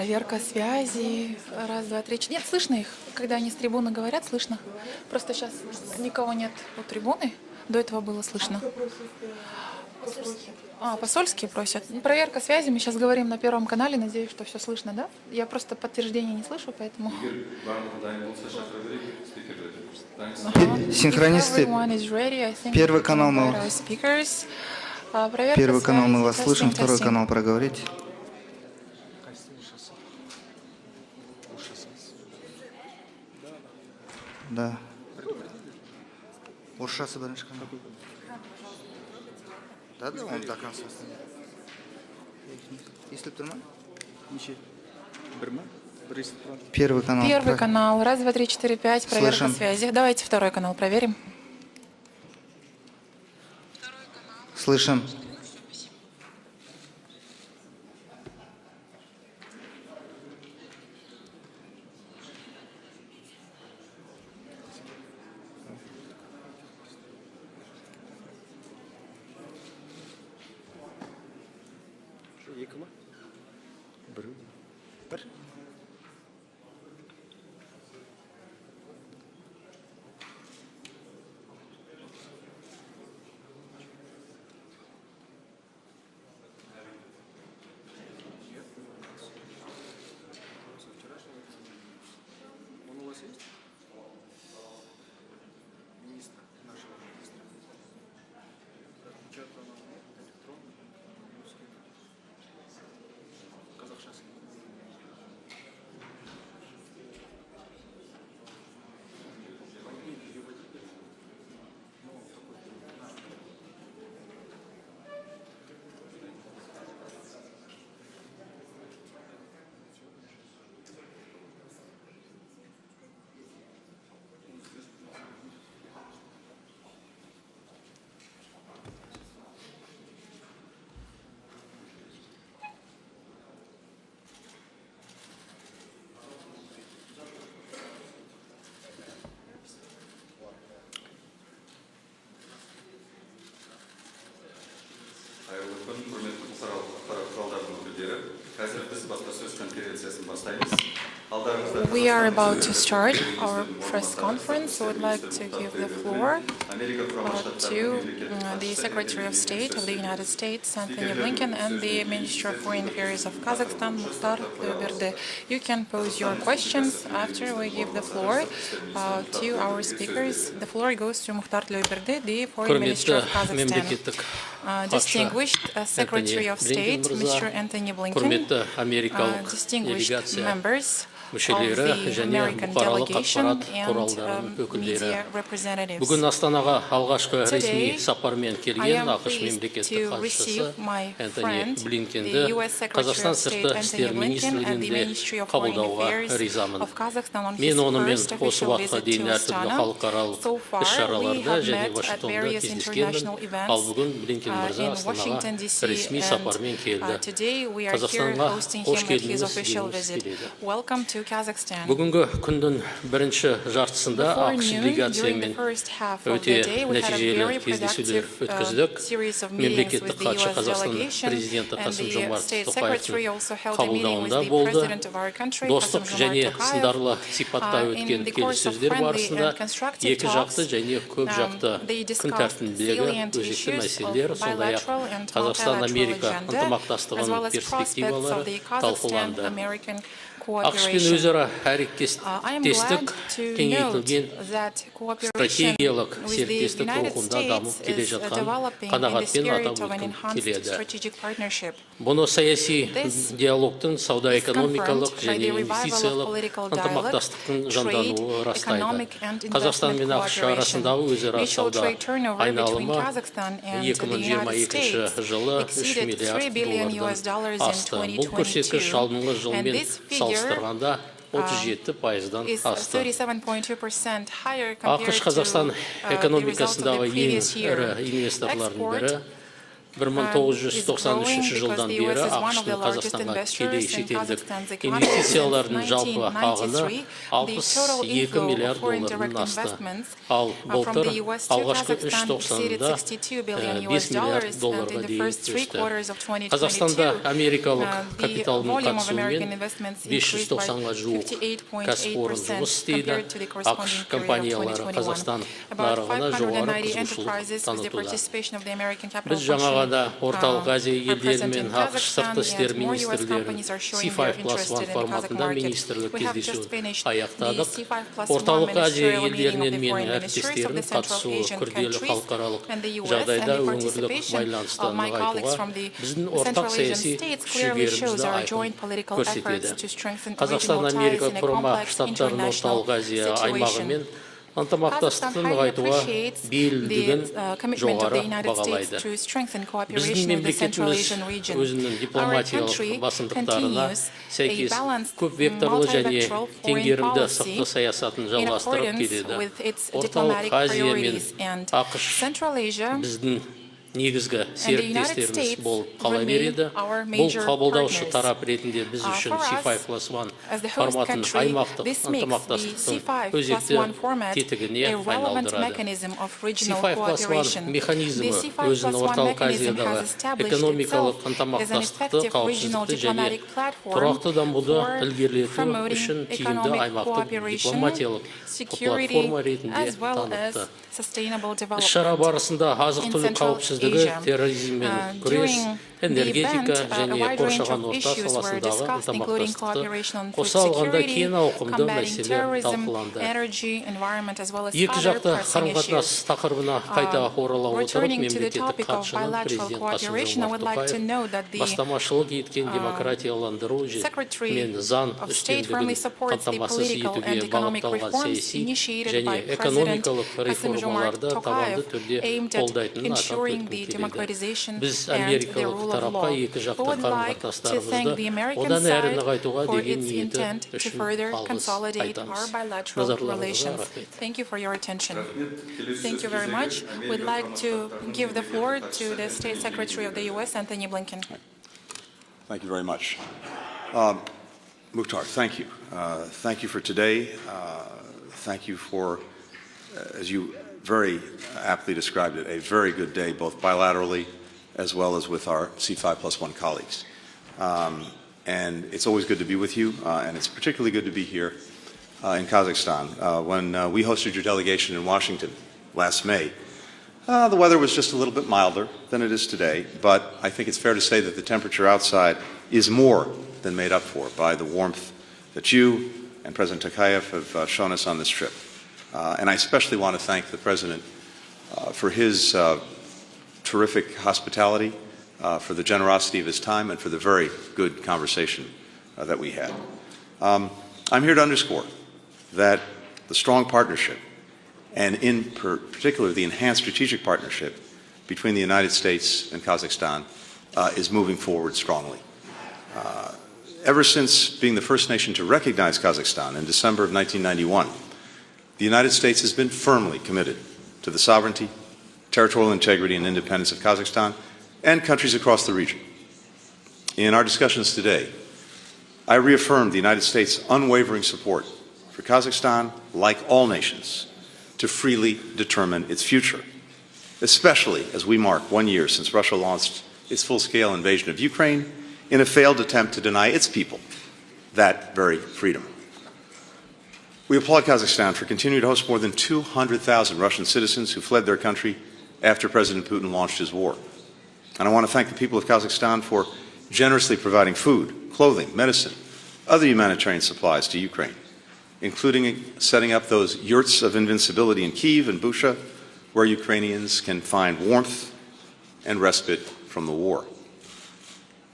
Проверка связи. Раз, два, три, четыре. Нет, слышно их. Когда они с трибуны говорят, слышно. Просто сейчас никого нет у трибуны. До этого было слышно. Посольские просят. Проверка связи. Мы сейчас говорим на Первом канале. Надеюсь, что все слышно, да? Я просто подтверждения не слышу, поэтому... Синхронисты. Первый канал мы вас слышим, второй канал проговорить. Да. Орысшасы бірінші канал. Да, он до конца. Естіліп тұр ма? Неше? Бір ма? Первый канал. Первый канал. Раз, два, три, четыре, пять. Проверка Слышим. связи. Давайте второй канал проверим. Слышим. We are about to start our press conference. So I'd like to give the floor to the Secretary of State of the United States, Antony Blinken, and the Minister of Foreign Affairs of Kazakhstan, Mukhtar Tloyberde. You can pose your questions after we give the floor to our speakers. The floor goes to Mukhtar Tloyberde, the Foreign Minister of Kazakhstan. Distinguished Secretary of State, Mr. Anthony Blinken, distinguished members мүшелері және бұқаралық ақпарат құралдарының өкілдері. Бүгін Астанаға алғашқы ресми сапармен келген ақш мемлекеттік хатшысы Энтони Блинкенді Қазақстан сыртқы істер министрлігінде қабылдауға ризамын. Мен онымен осы уақытқа дейін әртүрлі халықаралық іс-шараларда және Вашингтонда кездескенмін, ал бүгін Блинкен мырза Астанаға ресми сапармен келді. Қазақстанға қош келдіңіз дегіміз келеді. Бүгінгі күндің бірінші жартысында ақш делегациямен өте нәтижелі кездесулер өткіздік. Мемлекеттік хатшы Қазақстан президенті Қасым-Жомарт Тоқаевтың қабылдауында болды. Достық және сындарлы сипатта өткен келіссөздер барысында екі жақты және көп жақты күн тәртібіндегі өзекті мәселелер, сондай-ақ Қазақстан-Америка ынтымақтастығының перспективалары талқыланды. ақш-пен өзара әрекеттестік кеңейтілген стратегиялық серіктестік рухында дамып келе жатқан қанағатпен атап өткім келеді. Бұны саяси диалогтың сауда-экономикалық және инвестициялық ынтымақтастықтың жандануы растайды. Қазақстан мен ақш арасындағы өзара сауда айналымы 2022 жылы $3 миллиард асты. Бұл көрсеткіш алдыңғы жылмен салыстырғанда 37%-дан асты. ақш-Қазақстан экономикасындағы ең ірі инвесторлардың бірі. 1993 жылдан бері ақш-тың Қазақстанға тікелей шетелдік инвестициялардың жалпы ағыны 62 миллиард доллардан асты. Ал былтыр алғашқы 3 тоқсанында 5 миллиард долларға дейін өсті. Қазақстанда америкалық капиталдың қатысуымен 590-ға жуық кәсіпорын жұмыс істейді. ақш компаниялары Қазақстан нарығына жоғары қызығушылық танытуда. Біз жаңа ғана орталық Азия елдері мен ақш сыртқы істер министрлерінің C5+1 форматында министрлік кездесуін аяқтадық. Орталық Азия елдерінен менің әріптестерім қатысуы күрделі халықаралық жағдайда өңірлік байланысты нығайтуға біздің ортақ саяси күш-жігерімізді айқын көрсетеді. Қазақстан-Америка құрама штаттарының орталық Азия аймағымен ынтымақтастықты нығайтуға бейілдігін жоғары бағалайды. Біздің мемлекетіміз өзінің дипломатиялық басымдықтарына сәйкес көп векторлы және теңгерімді сыртқы саясатын жалғастырып келеді. Орталық Азия мен ақш біздің негізгі серіктестеріміз болып қала береді. Бұл қабылдаушы тарап ретінде біз үшін C5+1 форматын аймақтық ынтымақтастықтың өзекті тетігіне айналдырады. C5+1 механизмі өзінің орталық Азиядағы экономикалық ынтымақтастықты, қауіпсіздікті және тұрақты дамуды ілгерілету үшін тиімді аймақтық дипломатиялық платформа ретінде танытты. Іс-шара барысында азық-түлік қауіпсіздігі, терроризммен күрес, энергетика және қоршаған орта саласындағы ынтымақтастықты қоса алғанда кең ауқымды мәселелер талқыланды. Екі жақты қарым-қатынас тақырыбына қайта орала отырып, мемлекеттік хатшының президент Қасым-Жомарт Тоқаев бастамашылық еткен демократияландыру мен заң үстемдігін қамтамасыз етуге бағытталған саяси және экономикалық реформаларды табанды түрде қолдайтынын атап өткім келеді. Біз америкалық тарапқа екі жақты қарым-қатынастарымызды одан әрі нығайтуға деген ниеті үшін алғыс айтамыз. Назарларыңызға рахмет. Thank you for your attention. Thank you very much. We'd like to give the floor to the State Secretary of the U.S., Anthony Blinken. Thank you very much. Mukhtar, thank you. Thank you for today. Thank you for, as you very aptly described it, a very good day, both bilaterally as well as with our C5+1 colleagues. And it's always good to be with you, and it's particularly good to be here in Kazakhstan. When we hosted your delegation in Washington last May, the weather was just a little bit milder than it is today, but I think it's fair to say that the temperature outside is more than made up for by the warmth that you and President Tokayev have shown us on this trip. And I especially want to thank the President for his terrific hospitality, for the generosity of his time, and for the very good conversation that we had. I'm here to underscore that the strong partnership, and in particular the enhanced strategic partnership between the United States and Kazakhstan is moving forward strongly. Ever since being the first nation to recognize Kazakhstan in December of 1991, the United States has been firmly committed to the sovereignty, territorial integrity, and independence of Kazakhstan and countries across the region. In our discussions today, I reaffirmed the United States' unwavering support for Kazakhstan, like all nations, to freely determine its future, especially as we mark 1 year since Russia launched its full-scale invasion of Ukraine in a failed attempt to deny its people that very freedom. We applaud Kazakhstan for continuing to host more than 200,000 Russian citizens who fled their country after President Putin launched his war. And I want to thank the people of Kazakhstan for generously providing food, clothing, medicine, other humanitarian supplies to Ukraine, including setting up those yurts of invincibility in Kyiv and Busha, where Ukrainians can find warmth and respite from the war.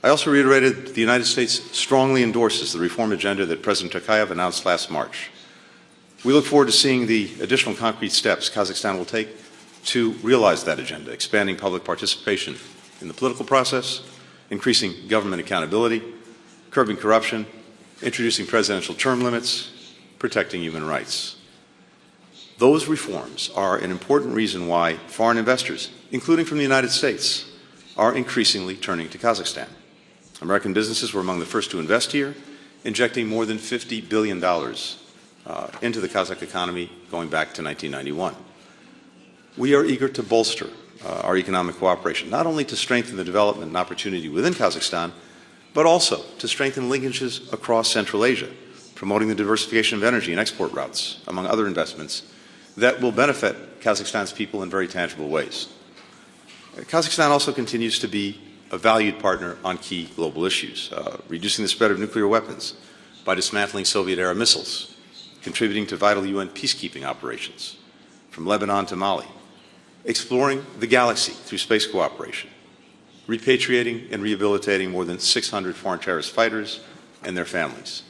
I also reiterated the United States strongly endorses the reform agenda that President Tokayev announced last March. We look forward to seeing the additional concrete steps Kazakhstan will take to realize that agenda, expanding public participation in the political process, increasing government accountability, curbing corruption, introducing presidential term limits, protecting human rights. Those reforms are an important reason why foreign investors, including from the United States, are increasingly turning to Kazakhstan. American businesses were among the first to invest here, injecting more than $50 billion into the Kazakh economy going back to 1991. We are eager to bolster our economic cooperation, not only to strengthen the development and opportunity within Kazakhstan, but also to strengthen linkages across Central Asia, promoting the diversification of energy and export routes, among other investments, that will benefit Kazakhstan's people in very tangible ways. Kazakhstan also continues to be a valued partner on key global issues, reducing the spread of nuclear weapons by dismantling Soviet-era missiles, contributing to vital UN peacekeeping operations from Lebanon to Mali, exploring the galaxy through space cooperation, repatriating and rehabilitating more than 600 foreign terrorist fighters and their families.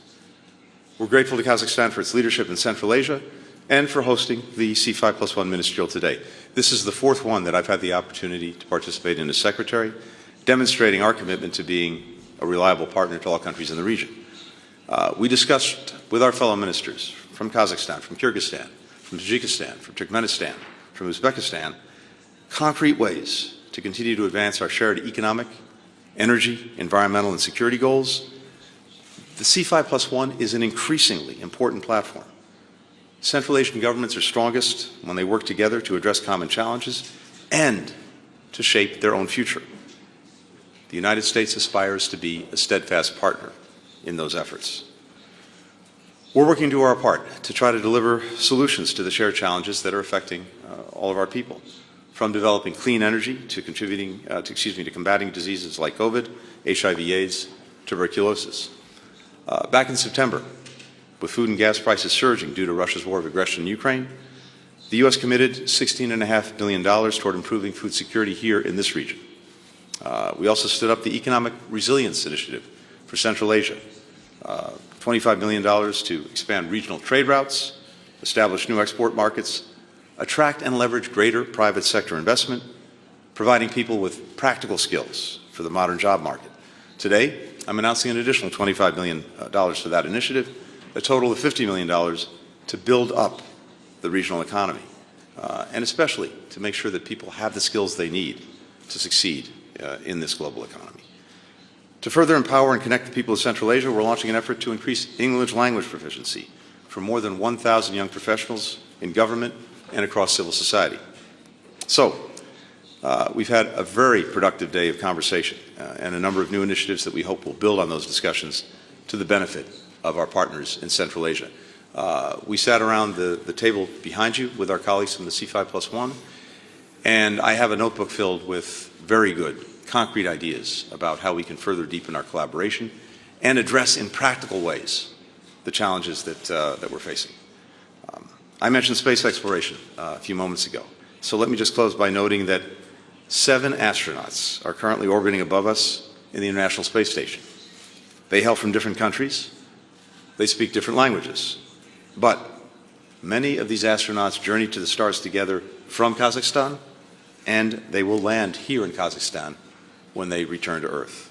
We're grateful to Kazakhstan for its leadership in Central Asia and for hosting the C5+1 ministerial today. This is the fourth one that I've had the opportunity to participate in as secretary, demonstrating our commitment to being a reliable partner to all countries in the region. We discussed with our fellow ministers from Kazakhstan, from Kyrgyzstan, from Tajikistan, from Turkmenistan, from Uzbekistan, concrete ways to continue to advance our shared economic, energy, environmental, and security goals. The C5+1 is an increasingly important platform. Central Asian governments are strongest when they work together to address common challenges and to shape their own future. The United States aspires to be a steadfast partner in those efforts. We're working to our part to try to deliver solutions to the shared challenges that are affecting all of our people, from developing clean energy to contributing to combating diseases like COVID, HIV/AIDS, tuberculosis. Back in September, with food and gas prices surging due to Russia's war of aggression in Ukraine, the U.S. committed $16.5 billion toward improving food security here in this region. We also stood up the Economic Resilience Initiative for Central Asia, $25 million to expand regional trade routes, establish new export markets, attract and leverage greater private sector investment, providing people with practical skills for the modern job market. Today, I'm announcing an additional $25 million to that initiative, a total of $50 million to build up the regional economy, and especially to make sure that people have the skills they need to succeed in this global economy. To further empower and connect the people of Central Asia, we're launching an effort to increase English language proficiency for more than 1,000 young professionals in government and across civil society. So, we've had a very productive day of conversation and a number of new initiatives that we hope will build on those discussions to the benefit of our partners in Central Asia. We sat around the table behind you with our colleagues from the C5+1, and I have a notebook filled with very good, concrete ideas about how we can further deepen our collaboration and address in practical ways the challenges that we're facing. I mentioned space exploration a few moments ago, so let me just close by noting that 7 astronauts are currently orbiting above us in the International Space Station. They hail from different countries. They speak different languages. But many of these astronauts journey to the stars together from Kazakhstan, and they will land here in Kazakhstan when they return to Earth.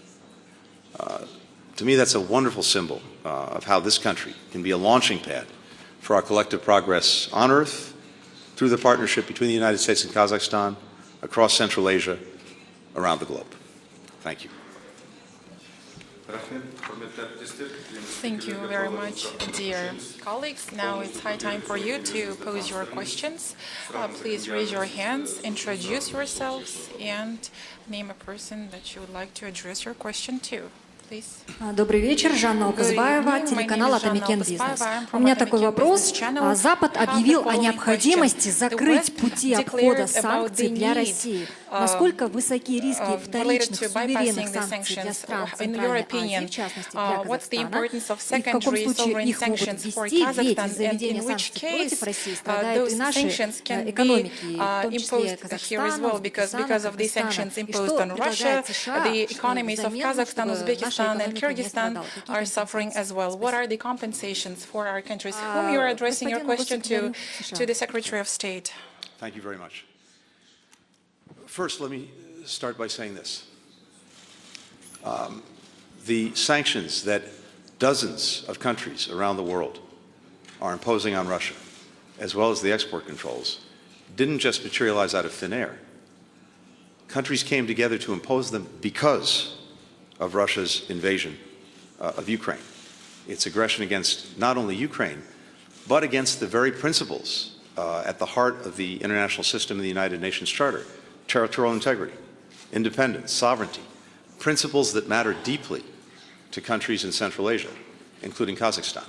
To me, that's a wonderful symbol of how this country can be a launching pad for our collective progress on Earth through the partnership between the United States and Kazakhstan, across Central Asia, around the globe. Thank you. Thank you very much, dear colleagues. Now it's high time for you to pose your questions. Please raise your hands, introduce yourselves, and name a person that you would like to address your question to. Добрый вечер, Жанна Оказбаева, телеканал «Атамикен Бизнес». У меня такой вопрос. Запад объявил о необходимости закрыть пути обхода санкций для России. Насколько высоки риски вторичных суверенных санкций для стран Центральной Азии, в частности для Казахстана? И в каком случае их могут ввести, ведь из-за введения санкций против России страдают и наши экономики, в том числе Казахстана, Узбекистана, и что предлагает США, чтобы Uzbekistan and Kyrgyzstan are suffering as well. What are the compensations for our countries? Whom you are addressing your question to the Secretary of State. Thank you very much. First, let me start by saying this. The sanctions that dozens of countries around the world are imposing on Russia, as well as the export controls, didn't just materialize out of thin air. countries came together to impose them because of Russia's invasion of Ukraine. Its aggression against not only Ukraine, but against the very principles at the heart of the international system of the United Nations Charter: territorial integrity, independence, sovereignty, principles that matter deeply to countries in Central Asia, including Kazakhstan.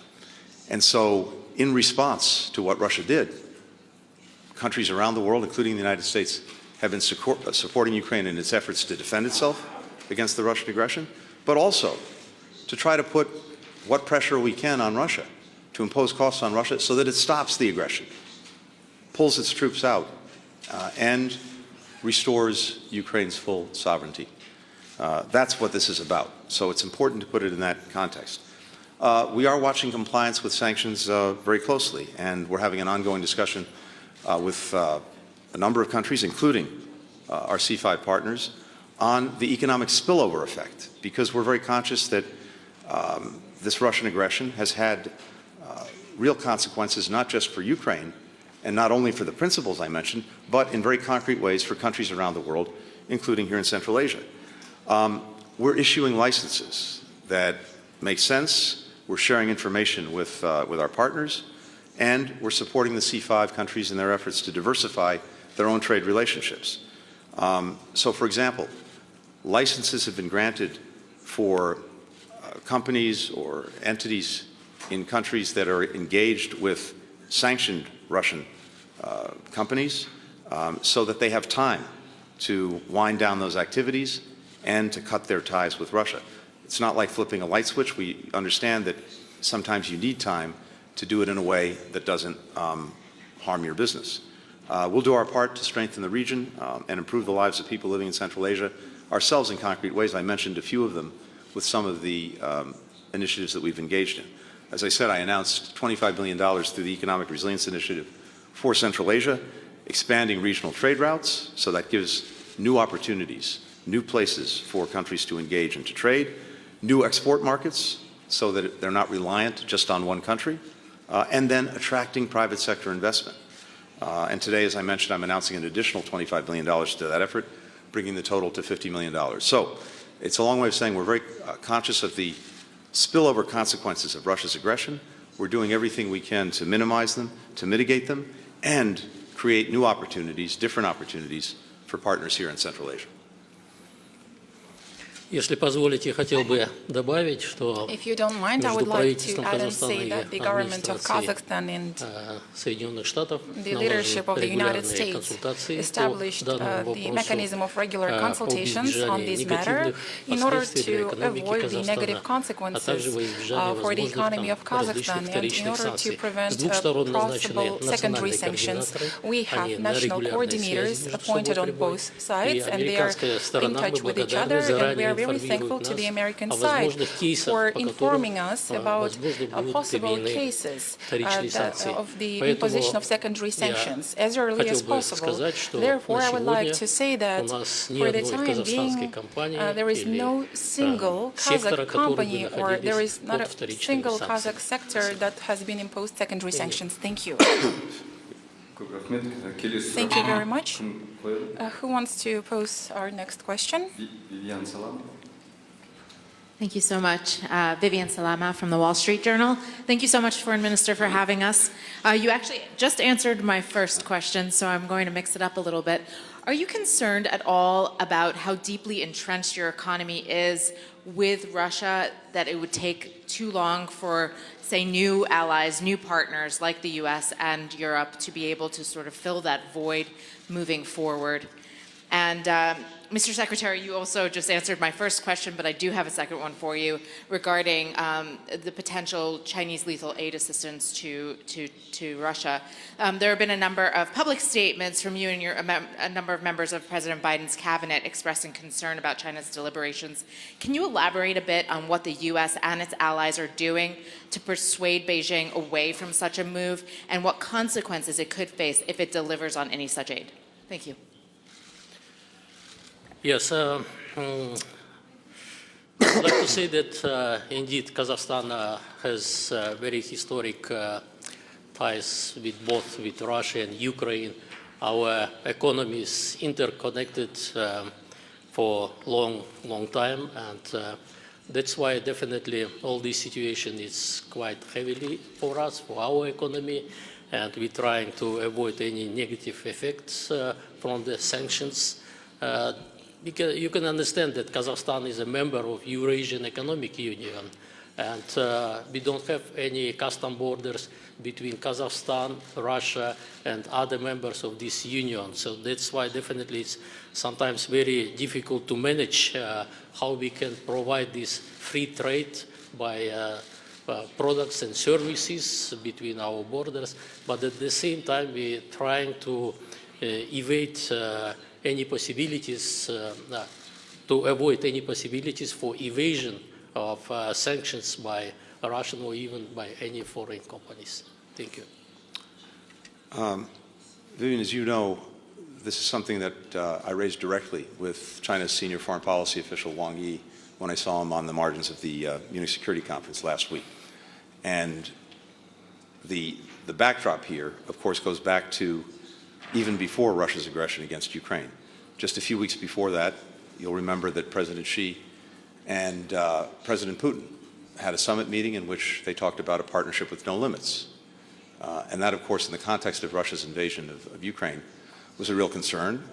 And so, in response to what Russia did, countries around the world, including the United States, have been supporting Ukraine in its efforts to defend itself against the Russian aggression, but also to try to put what pressure we can on Russia, to impose costs on Russia so that it stops the aggression, pulls its troops out, and restores Ukraine's full sovereignty. That's what this is about. So it's important to put it in that context. We are watching compliance with sanctions very closely, and we're having an ongoing discussion with a number of countries, including our C5 partners, on the economic spillover effect, because we're very conscious that this Russian aggression has had real consequences not just for Ukraine and not only for the principles I mentioned, but in very concrete ways for countries around the world, including here in Central Asia. We're issuing licenses that make sense. We're sharing information with our partners, and we're supporting the C5 countries in their efforts to diversify their own trade relationships. So, for example, licenses have been granted for companies or entities in countries that are engaged with sanctioned Russian companies so that they have time to wind down those activities and to cut their ties with Russia. It's not like flipping a light switch. We understand that sometimes you need time to do it in a way that doesn't harm your business. We'll do our part to strengthen the region and improve the lives of people living in Central Asia ourselves in concrete ways. I mentioned a few of them with some of the initiatives that we've engaged in. As I said, I announced $25 billion through the Economic Resilience Initiative for Central Asia, expanding regional trade routes, so that gives new opportunities, new places for countries to engage and to trade, new export markets, so that they're not reliant just on one country, and then attracting private sector investment. And today, as I mentioned, I'm announcing an additional $25 billion to that effort, bringing the total to $50 million. So it's a long way of saying we're very conscious of the spillover consequences of Russia's aggression. We're doing everything we can to minimize them, to mitigate them, and create new opportunities, different opportunities for partners here in Central Asia. Если позволите, хотел бы добавить, что между правительством Казахстана и администрацией Соединенных Штатов налажены регулярные консультации по данному вопросу об избежании негативных последствий для экономики Казахстана, а также во избежании возможных различных вторичных санкций. С двух сторон назначены национальные координаторы, они на регулярной связи между собой прибывают, и американская сторона, мы благодарны, заранее very thankful to the American side for informing us about possible cases of the imposition of secondary sanctions as early as possible. Therefore, I would like to say that for the time being, there is no single Kazakh company or there is not a single Kazakh sector that has been imposed secondary sanctions. Thank you. Thank you very much. Who wants to pose our next question? Thank you so much. Vivian Salama from the Wall Street Journal. Thank you so much, Foreign Minister, for having us. You actually just answered my first question, so I'm going to mix it up a little bit. Are you concerned at all about how deeply entrenched your economy is with Russia, that it would take too long for, say, new allies, new partners like the US and Europe to be able to sort of fill that void moving forward? And Mr. Secretary, you also just answered my first question, but I do have a second one for you regarding the potential Chinese lethal aid assistance to Russia. There have been a number of public statements from you and a number of members of President Biden's cabinet expressing concern about China's deliberations. Can you elaborate a bit on what the U.S. and its allies are doing to persuade Beijing away from such a move, and what consequences it could face if it delivers on any such aid? Thank you. Yes, I'd like to say that indeed Kazakhstan has very historic ties with both Russia and Ukraine. our economy is interconnected for long time, and that's why definitely all this situation is quite heavily for us, for our economy, and we're trying to avoid any negative effects from the sanctions. Because you can understand that Kazakhstan is a member of Eurasian Economic Union, and we don't have any custom borders between Kazakhstan, Russia, and other members of this union. So that's why definitely it's sometimes very difficult to manage how we can provide this free trade by products and services between our borders. But at the same time, we're trying to evade any possibilities, to avoid any possibilities for evasion of sanctions by Russian or even by any foreign companies. Thank you. Vivian, as you know, this is something that I raised directly with China's senior foreign policy official Wang Yi when I saw him on the margins of the Munich Security Conference last week. And the backdrop here, of course, goes back to even before Russia's aggression against Ukraine. Just a few weeks before that, you'll remember that President Xi and President Putin had a summit meeting in which they talked about a partnership with no limits. And that, of course, in the context of Russia's invasion of Ukraine, was a real concern,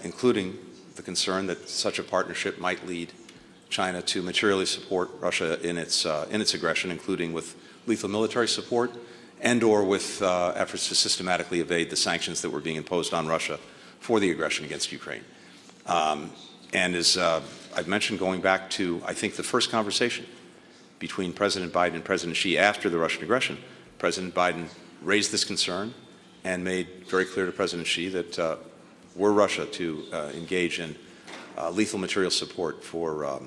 including the concern that such a partnership might lead China to materially support Russia in its aggression, including with lethal military support and or with efforts to systematically evade the sanctions that were being imposed on Russia for the aggression against Ukraine. And as I've mentioned, going back to, I think, the first conversation between President Biden and President Xi after the Russian aggression, President Biden raised this concern and made very clear to President Xi that were Russia to engage in lethal material support for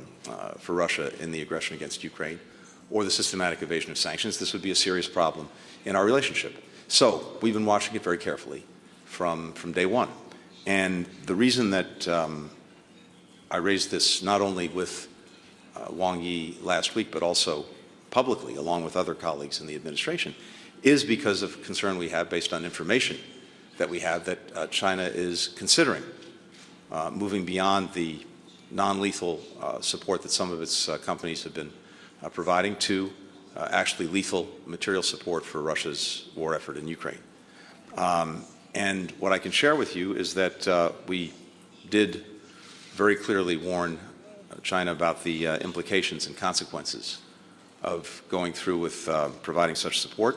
Russia in the aggression against Ukraine or the systematic evasion of sanctions, this would be a serious problem in our relationship. So we've been watching it very carefully from day one. And the reason that I raised this not only with Wang Yi last week, but also publicly, along with other colleagues in the administration, is because of concern we have based on information that we have that China is considering moving beyond the non-lethal support that some of its companies have been providing to actually lethal material support for Russia's war effort in Ukraine. And what I can share with you is that we did very clearly warn China about the implications and consequences of going through with providing such support.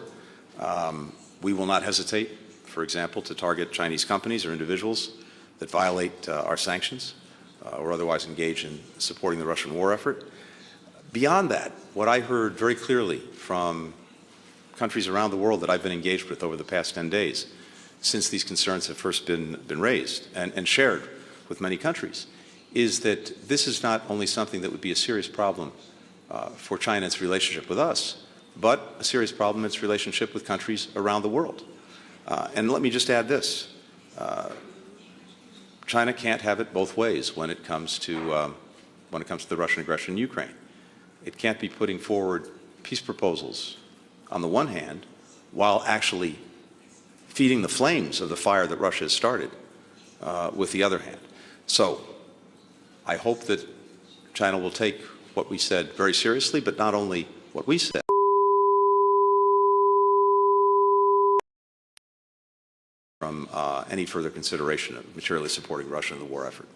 We will not hesitate, for example, to target Chinese companies or individuals that violate our sanctions or otherwise engage in supporting the Russian war effort. Beyond that, what I heard very clearly from countries around the world that I've been engaged with over the past 10 days, since these concerns have first been raised and shared with many countries, is that this is not only something that would be a serious problem for China and its relationship with us, but a serious problem in its relationship with countries around the world. And let me just add this. China can't have it both ways when it comes to the Russian aggression in Ukraine. It can't be putting forward peace proposals on the one hand, while actually feeding the flames of the fire that Russia has started with the other hand. So I hope that China will take what we said very seriously, but not only what we said. From any further consideration of materially supporting Russia in the war effort.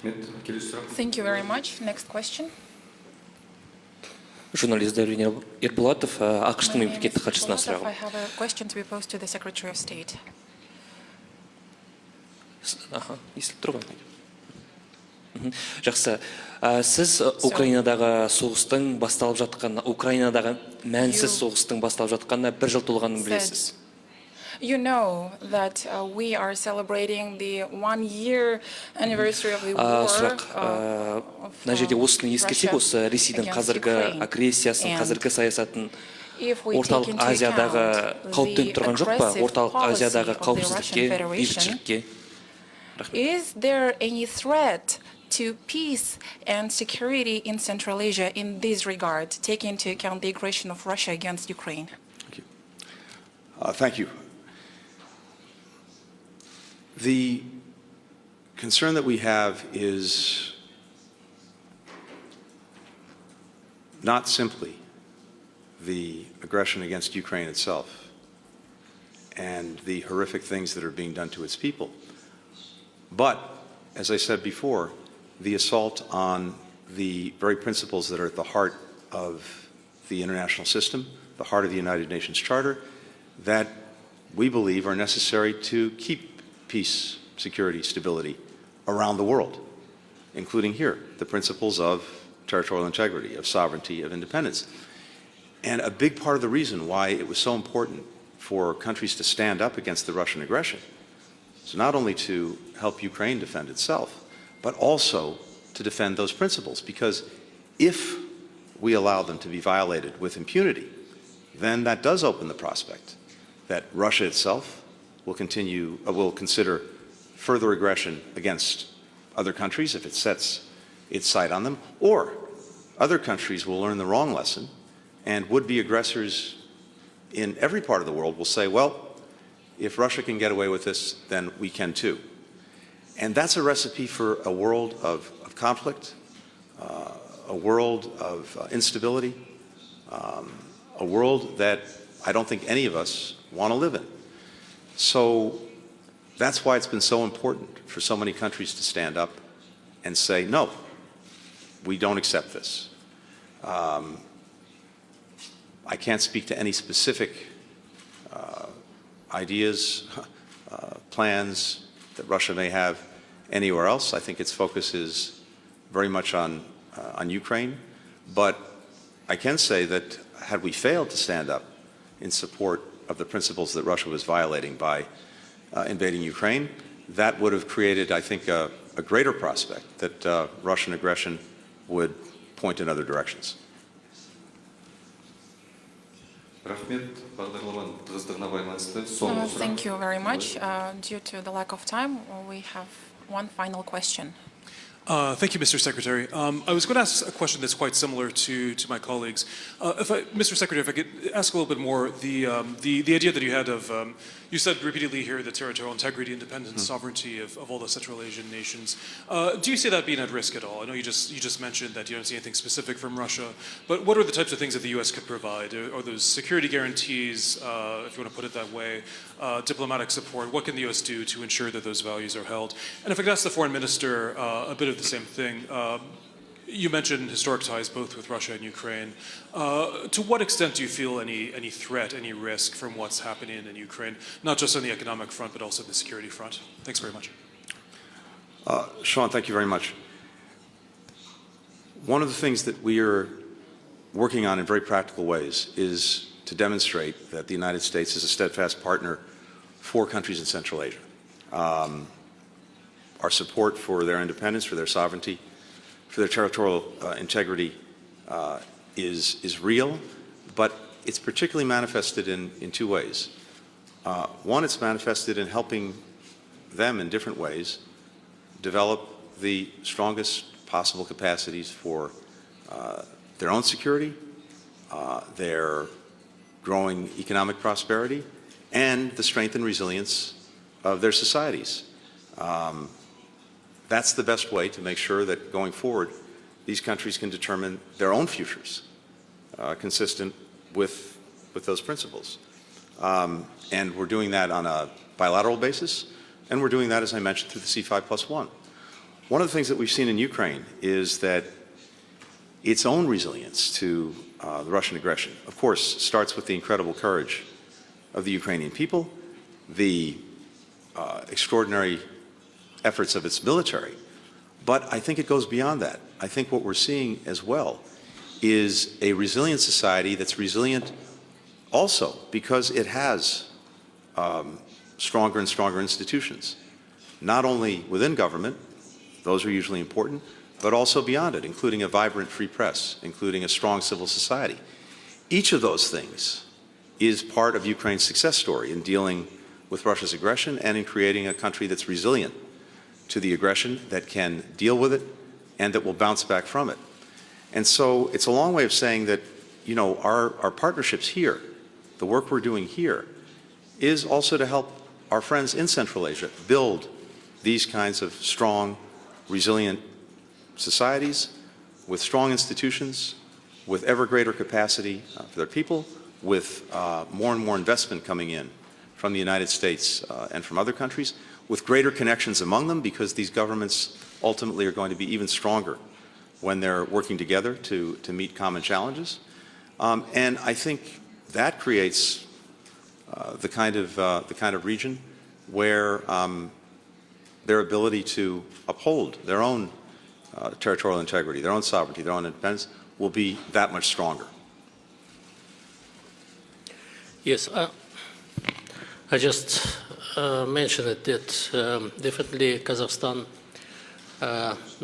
Thank you very much. Next question. Журналист Давлен Ербулатов, ақштың мемлекеттік хатшысына сұрағым. I have a question to be posed to the Secretary of State. Естіліп тұр ғой. Жақсы. Сіз Украинадағы соғыстың басталып жатқанына, Украинадағы мәнсіз соғыстың басталып жатқанына 1 жыл толғанын білесіз. You know that we are celebrating the 1-year anniversary of the war Мына жерде осыны ескерсек, осы Ресейдің қазіргі агрессиясын, қазіргі саясатын Орталық Азиядағы қауіп төніп тұрған жоқ па? Орталық Азиядағы қауіпсіздікке, бейбітшілікке. Is there any threat to peace and security in Central Asia in this regard, taking into account the aggression of Russia against Ukraine? Thank you. Thank you. The concern that we have is not simply the aggression against Ukraine itself and the horrific things that are being done to its people, but, as I said before, the assault on the very principles that are at the heart of the international system, the heart of the United Nations Charter, that we believe are necessary to keep peace, security, stability around the world, including here, the principles of territorial integrity, of sovereignty, of independence. And a big part of the reason why it was so important for countries to stand up against the Russian aggression is not only to help Ukraine defend itself, but also to defend those principles. Because if we allow them to be violated with impunity, then that does open the prospect that Russia itself will consider further aggression against other countries if it sets its sight on them, or other countries will learn the wrong lesson, and would-be aggressors in every part of the world will say, well, if Russia can get away with this, then we can too. And that's a recipe for a world of conflict, a world of instability, a world that I don't think any of us want to live in. So that's why it's been so important for so many countries to stand up and say, no, we don't accept this. I can't speak to any specific ideas, plans that Russia may have anywhere else. I think its focus is very much on Ukraine. But I can say that had we failed to stand up in support of the principles that Russia was violating by invading Ukraine, that would have created, I think, a greater prospect that Russian aggression would point in other directions. Thank you very much. Due to the lack of time, we have one final question. Thank you, Mr. Secretary. I was going to ask a question that's quite similar to my colleagues. Mr. Secretary, if I could ask a little bit more, the idea that you had of, you said repeatedly here the territorial integrity, independence, sovereignty of all the Central Asian nations. Do you see that being at risk at all? I know you just mentioned that you don't see anything specific from Russia, but what are the types of things that the U.S. could provide? Are those security guarantees, if you want to put it that way, diplomatic support? What can the U.S. do to ensure that those values are held? And if I could ask the foreign minister a bit of the same thing. You mentioned historic ties both with Russia and Ukraine. To what extent do you feel any threat, any risk from what's happening in Ukraine, not just on the economic front, but also the security front? Thanks very much. Sean, thank you very much. One of the things that we are working on in very practical ways is to demonstrate that the United States is a steadfast partner for countries in Central Asia. Our support for their independence, for their sovereignty, for their territorial integrity is real, but it's particularly manifested in two ways. One, it's manifested in helping them in different ways develop the strongest possible capacities for their own security, their growing economic prosperity, and the strength and resilience of their societies. That's the best way to make sure that going forward, these countries can determine their own futures consistent with those principles. And we're doing that on a bilateral basis, and we're doing that, as I mentioned, through the C5+1. One of the things that we've seen in Ukraine is that its own resilience to the Russian aggression, of course, starts with the incredible courage of the Ukrainian people, the extraordinary efforts of its military, but I think it goes beyond that. I think what we're seeing as well is a resilient society that's resilient also because it has stronger and stronger institutions, not only within government, those are usually important, but also beyond it, including a vibrant free press, including a strong civil society. Each of those things is part of Ukraine's success story in dealing with Russia's aggression and in creating a country that's resilient to the aggression, that can deal with it, and that will bounce back from it. And so it's a long way of saying that, you know, our partnerships here, the work we're doing here, is also to help our friends in Central Asia build these kinds of strong, resilient societies with strong institutions, with ever greater capacity for their people, with more and more investment coming in from the United States and from other countries, with greater connections among them, because these governments ultimately are going to be even stronger when they're working together to meet common challenges. And I think that creates the kind of region where their ability to uphold their own territorial integrity, their own sovereignty, their own independence will be that much stronger. Yes, I just mentioned that definitely Kazakhstan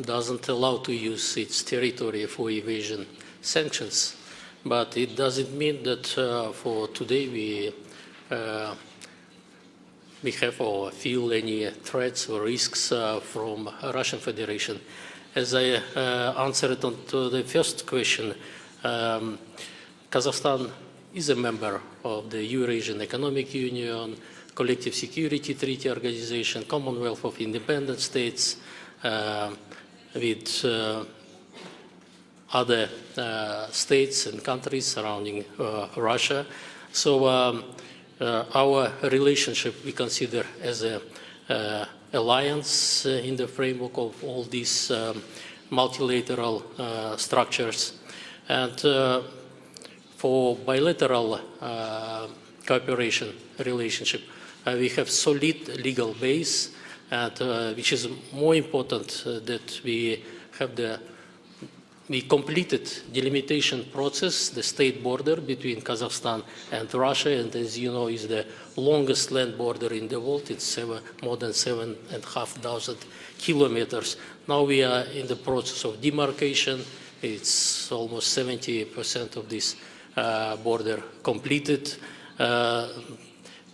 doesn't allow to use its territory for evasion sanctions, but it doesn't mean that for today we have or feel any threats or risks from Russian Federation. As I answered on to the first question, Kazakhstan is a member of the Eurasian Economic Union, Collective Security Treaty Organization, Commonwealth of Independent States, with other states and countries surrounding Russia. So our relationship we consider as a alliance in the framework of all these multilateral structures. And for bilateral cooperation relationship, we have solid legal base, and which is more important that we completed delimitation process, the state border between Kazakhstan and Russia, and as you know, is the longest land border in the world. It's more than 7,500 kilometers. Now we are in the process of demarcation. It's almost 70% of this border completed.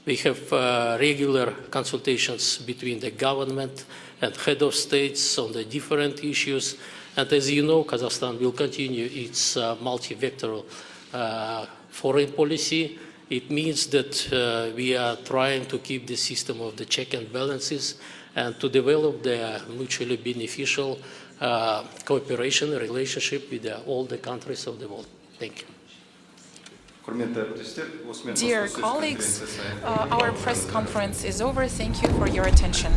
We have regular consultations between the government and head of states on the different issues. And as you know, Kazakhstan will continue its multi-vectoral foreign policy. It means that we are trying to keep the system of the check and balances and to develop the mutually beneficial cooperation relationship with all the countries of the world. Thank you. Dear colleagues, our press conference is over. Thank you for your attention.